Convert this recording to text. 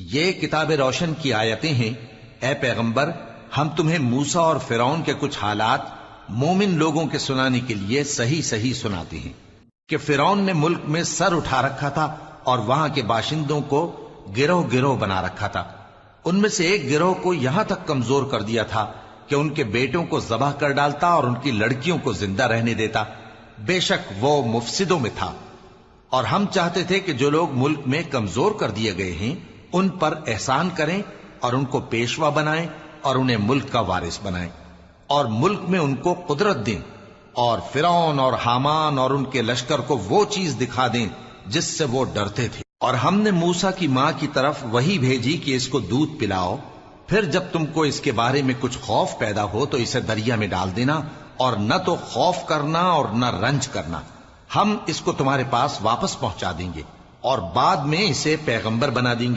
ये किताब रोशन की आयतें हैं। ए पैगंबर, हम तुम्हें मूसा और फिरौन के कुछ हालात मोमिन लोगों के सुनाने के लिए सही सही सुनाते हैं कि फिरौन ने मुल्क में सर उठा रखा था और वहां के बाशिंदों को गिरोह गिरोह बना रखा था। उनमें से एक गिरोह को यहां तक कमजोर कर दिया था कि उनके बेटों को ज़बह कर डालता और उनकी लड़कियों को जिंदा रहने देता। बेशक वो मुफसिदों में था। और हम चाहते थे कि जो लोग मुल्क में कमजोर कर दिए गए हैं उन पर एहसान करें और उनको पेशवा बनाएं और उन्हें मुल्क का वारिस बनाएं और मुल्क में उनको कुदरत दें और फिरौन और हामान और उनके लश्कर को वो चीज दिखा दें जिससे वो डरते थे। और हमने मूसा की मां की तरफ वही भेजी कि इसको दूध पिलाओ, फिर जब तुमको इसके बारे में कुछ खौफ पैदा हो तो इसे दरिया में डाल देना और न तो खौफ करना और न रंज करना। हम इसको तुम्हारे पास वापस पहुंचा देंगे और बाद में इसे पैगंबर बना देंगे।